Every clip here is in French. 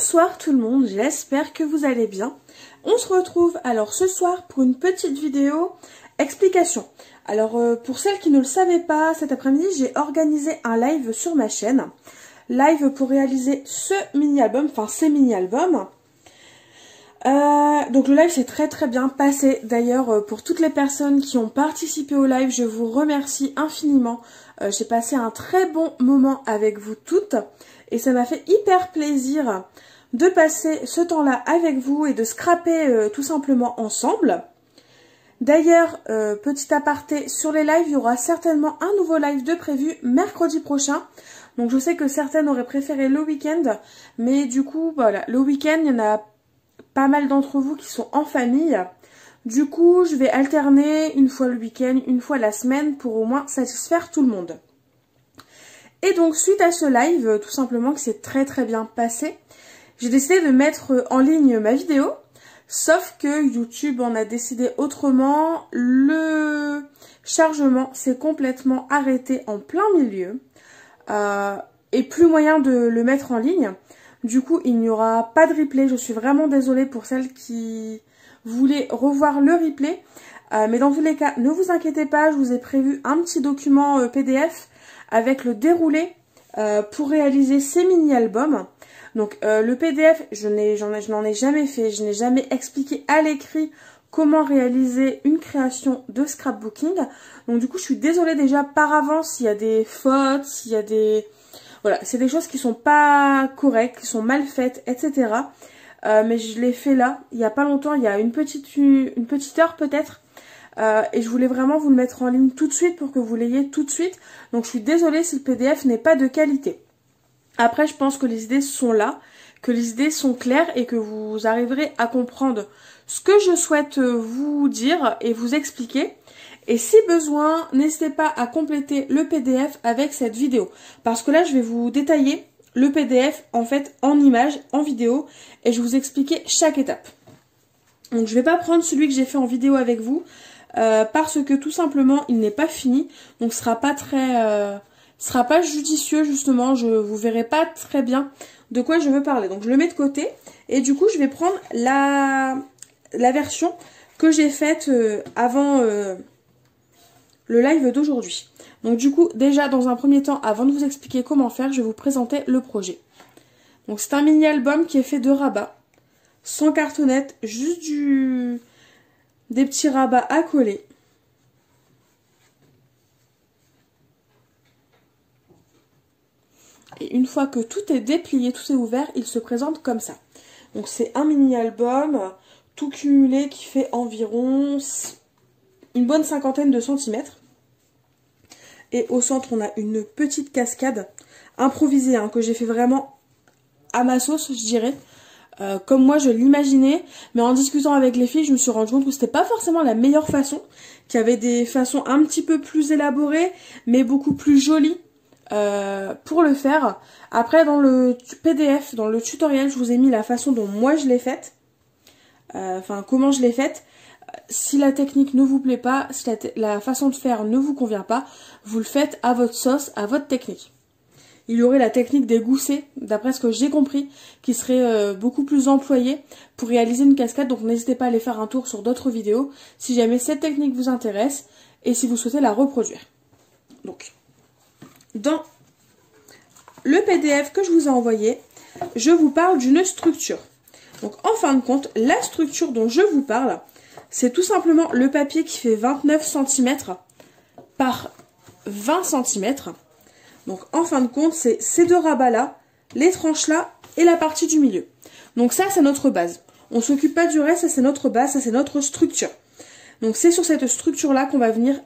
Bonsoir tout le monde, j'espère que vous allez bien. On se retrouve alors ce soir pour une petite vidéo explication. Alors pour celles qui ne le savaient pas, cet après-midi j'ai organisé un live sur ma chaîne. Live pour réaliser ce mini-album, enfin ces mini-albums. Donc le live s'est très bien passé. D'ailleurs pour toutes les personnes qui ont participé au live, je vous remercie infiniment. J'ai passé un très bon moment avec vous toutes. Et ça m'a fait hyper plaisir de passer ce temps-là avec vous et de scraper tout simplement ensemble. D'ailleurs, petit aparté sur les lives, il y aura certainement un nouveau live de prévu mercredi prochain. Donc je sais que certaines auraient préféré le week-end, mais du coup, voilà, le week-end, il y en a pas mal d'entre vous qui sont en famille. Du coup, je vais alterner une fois le week-end, une fois la semaine pour au moins satisfaire tout le monde. Et donc suite à ce live, tout simplement qui s'est très bien passé, j'ai décidé de mettre en ligne ma vidéo, sauf que YouTube en a décidé autrement, le chargement s'est complètement arrêté en plein milieu, et plus moyen de le mettre en ligne. Du coup il n'y aura pas de replay, je suis vraiment désolée pour celles qui voulaient revoir le replay, mais dans tous les cas ne vous inquiétez pas, je vous ai prévu un petit document PDF avec le déroulé pour réaliser ces mini-albums. Donc le PDF, je n'en ai jamais fait, je n'ai jamais expliqué à l'écrit comment réaliser une création de scrapbooking. Donc du coup, je suis désolée déjà par avance s'il y a des fautes, s'il y a des... Voilà, c'est des choses qui sont pas correctes, qui sont mal faites, etc. Mais je l'ai fait là, il n'y a pas longtemps, il y a une petite heure peut-être. Et je voulais vraiment vous le mettre en ligne tout de suite pour que vous l'ayez tout de suite. Donc je suis désolée si le PDF n'est pas de qualité. Après je pense que les idées sont là, que les idées sont claires et que vous arriverez à comprendre ce que je souhaite vous dire et vous expliquer. Et si besoin, n'hésitez pas à compléter le PDF avec cette vidéo. Parce que là je vais vous détailler le PDF en fait en images, en vidéo, et je vais vous expliquer chaque étape. Donc je vais pas prendre celui que j'ai fait en vidéo avec vous. Parce que tout simplement il n'est pas fini, donc ce sera pas judicieux justement, vous verrez pas très bien de quoi je veux parler. Donc je le mets de côté et du coup je vais prendre la version que j'ai faite avant le live d'aujourd'hui. Donc du coup déjà dans un premier temps, avant de vous expliquer comment faire, je vais vous présenter le projet. Donc c'est un mini album qui est fait de rabat, sans cartonnette, juste des petits rabats à coller. Et une fois que tout est déplié, tout est ouvert, il se présente comme ça. Donc c'est un mini-album, tout cumulé, qui fait environ une bonne cinquantaine de centimètres. Et au centre, on a une petite cascade improvisée, hein, que j'ai fait vraiment à ma sauce, je dirais. Comme moi je l'imaginais, mais en discutant avec les filles je me suis rendu compte que c'était pas forcément la meilleure façon, qu'il y avait des façons un petit peu plus élaborées mais beaucoup plus jolies pour le faire. Après dans le PDF, dans le tutoriel, je vous ai mis la façon dont moi je l'ai faite, enfin comment je l'ai faite. Si la technique ne vous plaît pas, si la façon de faire ne vous convient pas, vous le faites à votre sauce, à votre technique. Il y aurait la technique des goussets, d'après ce que j'ai compris, qui serait beaucoup plus employée pour réaliser une cascade. Donc n'hésitez pas à aller faire un tour sur d'autres vidéos si jamais cette technique vous intéresse et si vous souhaitez la reproduire. Donc, dans le PDF que je vous ai envoyé, je vous parle d'une structure. Donc en fin de compte, la structure dont je vous parle, c'est tout simplement le papier qui fait 29 cm par 20 cm. Donc en fin de compte, c'est ces deux rabats-là, les tranches là et la partie du milieu. Donc ça, c'est notre base. On ne s'occupe pas du reste, ça c'est notre base, ça c'est notre structure. Donc c'est sur cette structure-là qu'on va venir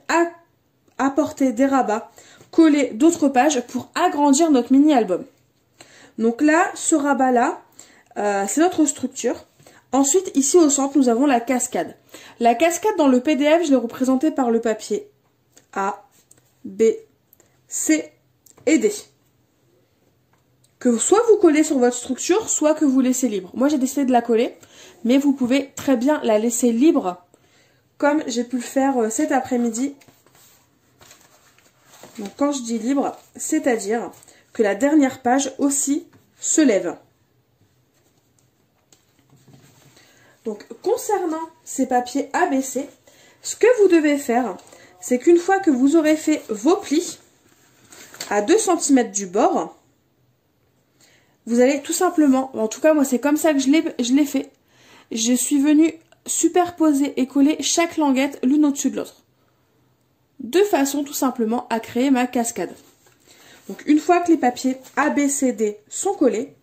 apporter des rabats, coller d'autres pages pour agrandir notre mini-album. Donc là, ce rabat-là, c'est notre structure. Ensuite, ici au centre, nous avons la cascade. La cascade dans le PDF, je l'ai représentée par le papier A, B, C et D. Que soit vous collez sur votre structure, soit que vous laissez libre. Moi, j'ai décidé de la coller, mais vous pouvez très bien la laisser libre, comme j'ai pu le faire cet après-midi. Donc, quand je dis libre, c'est-à-dire que la dernière page aussi se lève. Donc concernant ces papiers ABC, ce que vous devez faire, c'est qu'une fois que vous aurez fait vos plis à 2 cm du bord, vous allez tout simplement, en tout cas moi c'est comme ça que je l'ai fait, je suis venue superposer et coller chaque languette l'une au-dessus de l'autre. De façon tout simplement à créer ma cascade. Donc une fois que les papiers A, B, C, D sont collés,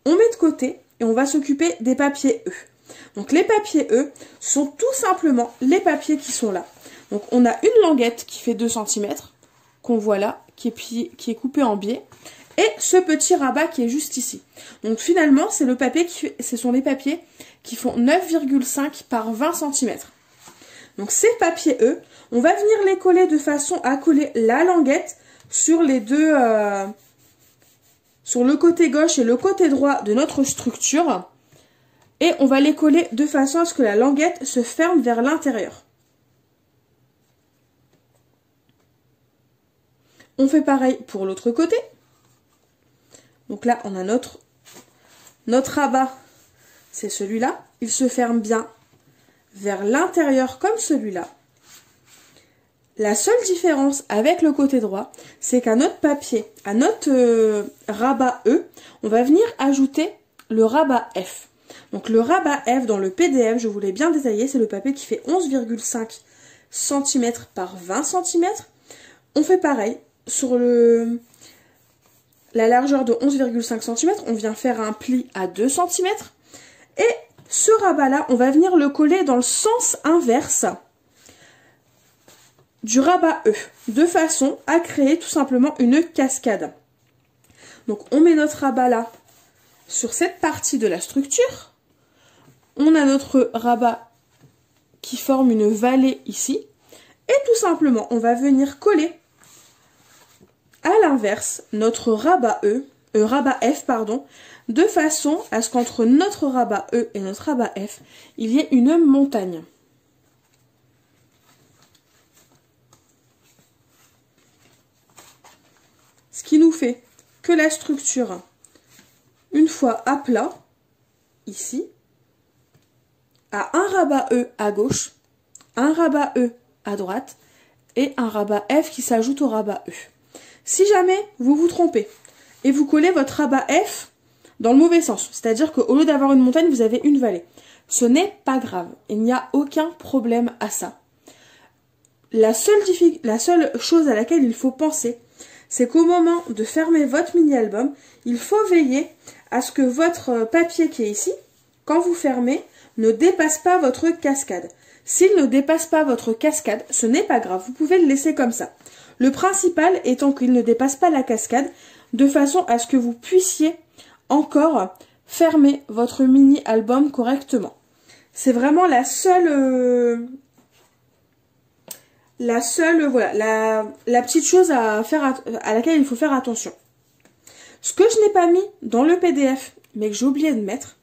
on met de côté et on va s'occuper des papiers E. Donc les papiers E sont tout simplement les papiers qui sont là. Donc on a une languette qui fait 2 cm, qu'on voit là, qui est coupée en biais, et ce petit rabat qui est juste ici. Donc finalement, ce sont les papiers qui font 9,5 par 20 cm. Donc ces papiers E, on va venir les coller de façon à coller la languette sur les deux, sur le côté gauche et le côté droit de notre structure. Et on va les coller de façon à ce que la languette se ferme vers l'intérieur. On fait pareil pour l'autre côté. Donc là, on a notre rabat, c'est celui-là. Il se ferme bien vers l'intérieur comme celui-là. La seule différence avec le côté droit, c'est qu'à notre papier, à notre rabat E, on va venir ajouter le rabat F. Donc le rabat F dans le PDF, je vous l'ai bien détaillé, c'est le papier qui fait 11,5 cm par 20 cm. On fait pareil, sur la largeur de 11,5 cm, on vient faire un pli à 2 cm. Et ce rabat-là, on va venir le coller dans le sens inverse du rabat E, de façon à créer tout simplement une cascade. Donc on met notre rabat là, sur cette partie de la structure. On a notre rabat qui forme une vallée ici. Et tout simplement, on va venir coller à l'inverse notre rabat rabat F, pardon, de façon à ce qu'entre notre rabat E et notre rabat F, il y ait une montagne. Ce qui nous fait que la structure, une fois à plat, ici, a un rabat E à gauche, un rabat E à droite et un rabat F qui s'ajoute au rabat E. Si jamais vous vous trompez et vous collez votre rabat F dans le mauvais sens, c'est-à-dire qu'au lieu d'avoir une montagne, vous avez une vallée, ce n'est pas grave, il n'y a aucun problème à ça. La seule chose à laquelle il faut penser, c'est qu'au moment de fermer votre mini-album, il faut veiller à ce que votre papier qui est ici, quand vous fermez, ne dépasse pas votre cascade. S'il ne dépasse pas votre cascade, ce n'est pas grave, vous pouvez le laisser comme ça. Le principal étant qu'il ne dépasse pas la cascade, de façon à ce que vous puissiez encore fermer votre mini-album correctement. C'est vraiment la seule voilà, la petite chose à laquelle il faut faire attention. Ce que je n'ai pas mis dans le PDF, mais que j'ai oublié de mettre,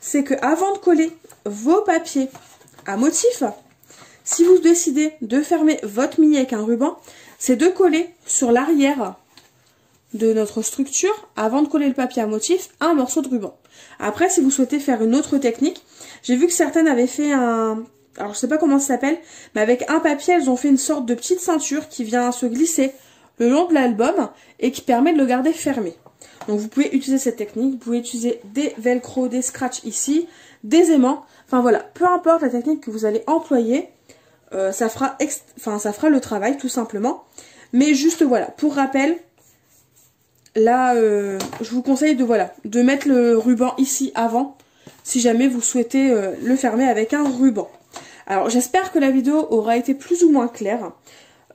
c'est que avant de coller vos papiers à motif, si vous décidez de fermer votre mini avec un ruban, c'est de coller sur l'arrière de notre structure, avant de coller le papier à motif, un morceau de ruban. Après, si vous souhaitez faire une autre technique, j'ai vu que certaines avaient fait alors je sais pas comment ça s'appelle, mais avec un papier, elles ont fait une sorte de petite ceinture qui vient se glisser le long de l'album et qui permet de le garder fermé. Donc vous pouvez utiliser cette technique, vous pouvez utiliser des velcro, des scratchs ici, des aimants, enfin voilà, peu importe la technique que vous allez employer, ça fera le travail tout simplement. Mais juste voilà, pour rappel, là je vous conseille de mettre le ruban ici avant, si jamais vous souhaitez le fermer avec un ruban. Alors j'espère que la vidéo aura été plus ou moins claire.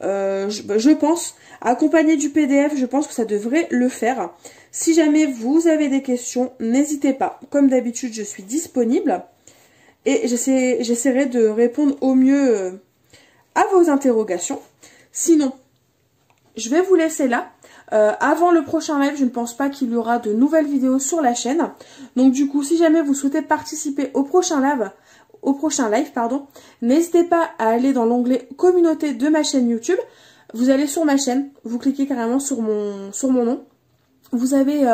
Je pense, accompagné du PDF, je pense que ça devrait le faire. Si jamais vous avez des questions, n'hésitez pas. Comme d'habitude, je suis disponible. Et j'essaierai de répondre au mieux à vos interrogations. Sinon, je vais vous laisser là. Avant le prochain live, je ne pense pas qu'il y aura de nouvelles vidéos sur la chaîne. Donc du coup, si jamais vous souhaitez participer au prochain live, n'hésitez pas à aller dans l'onglet communauté de ma chaîne YouTube. Vous allez sur ma chaîne, vous cliquez carrément sur mon nom vous avez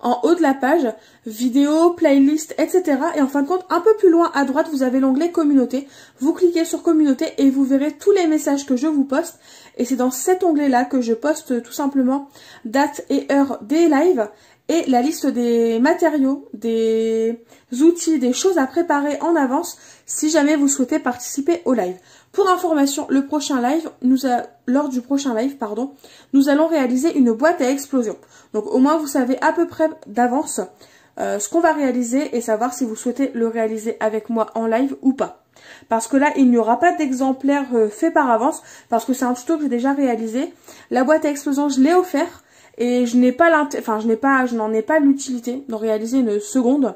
en haut de la page vidéo, playlist, etc. Et en fin de compte, un peu plus loin à droite, vous avez l'onglet communauté. Vous cliquez sur communauté et vous verrez tous les messages que je vous poste. Et c'est dans cet onglet-là que je poste tout simplement date et heure des lives et la liste des matériaux, des outils, des choses à préparer en avance si jamais vous souhaitez participer au live. Pour information, lors du prochain live, nous allons réaliser une boîte à explosion. Donc au moins vous savez à peu près d'avance ce qu'on va réaliser et savoir si vous souhaitez le réaliser avec moi en live ou pas. Parce que là, il n'y aura pas d'exemplaire fait par avance parce que c'est un tuto que j'ai déjà réalisé. La boîte à explosion, je l'ai offert et je n'en ai pas l'utilité d'en réaliser une seconde.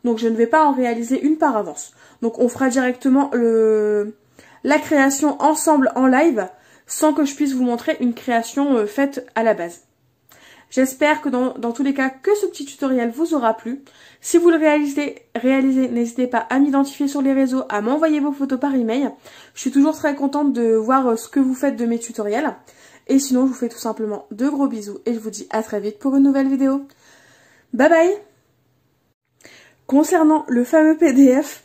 Donc je ne vais pas en réaliser une par avance. Donc on fera directement la création ensemble en live sans que je puisse vous montrer une création faite à la base. J'espère que dans tous les cas que ce petit tutoriel vous aura plu. Si vous le réalisez, n'hésitez pas à m'identifier sur les réseaux, à m'envoyer vos photos par email. Je suis toujours très contente de voir ce que vous faites de mes tutoriels. Et sinon, je vous fais tout simplement de gros bisous et je vous dis à très vite pour une nouvelle vidéo. Bye bye! Concernant le fameux PDF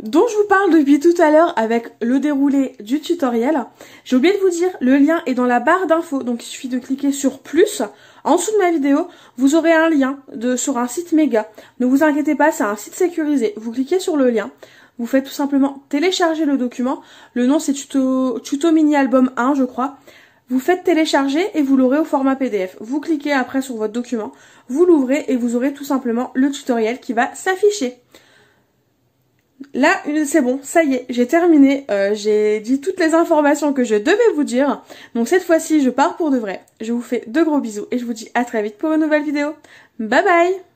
dont je vous parle depuis tout à l'heure avec le déroulé du tutoriel, j'ai oublié de vous dire, le lien est dans la barre d'infos, donc il suffit de cliquer sur plus. En dessous de ma vidéo, vous aurez un lien sur un site méga. Ne vous inquiétez pas, c'est un site sécurisé. Vous cliquez sur le lien, vous faites tout simplement télécharger le document. Le nom c'est tuto mini album 1 je crois. Vous faites télécharger et vous l'aurez au format PDF. Vous cliquez après sur votre document, vous l'ouvrez et vous aurez tout simplement le tutoriel qui va s'afficher. Là, c'est bon, ça y est, j'ai terminé, j'ai dit toutes les informations que je devais vous dire. Donc cette fois-ci, je pars pour de vrai. Je vous fais de gros bisous et je vous dis à très vite pour une nouvelle vidéo. Bye bye!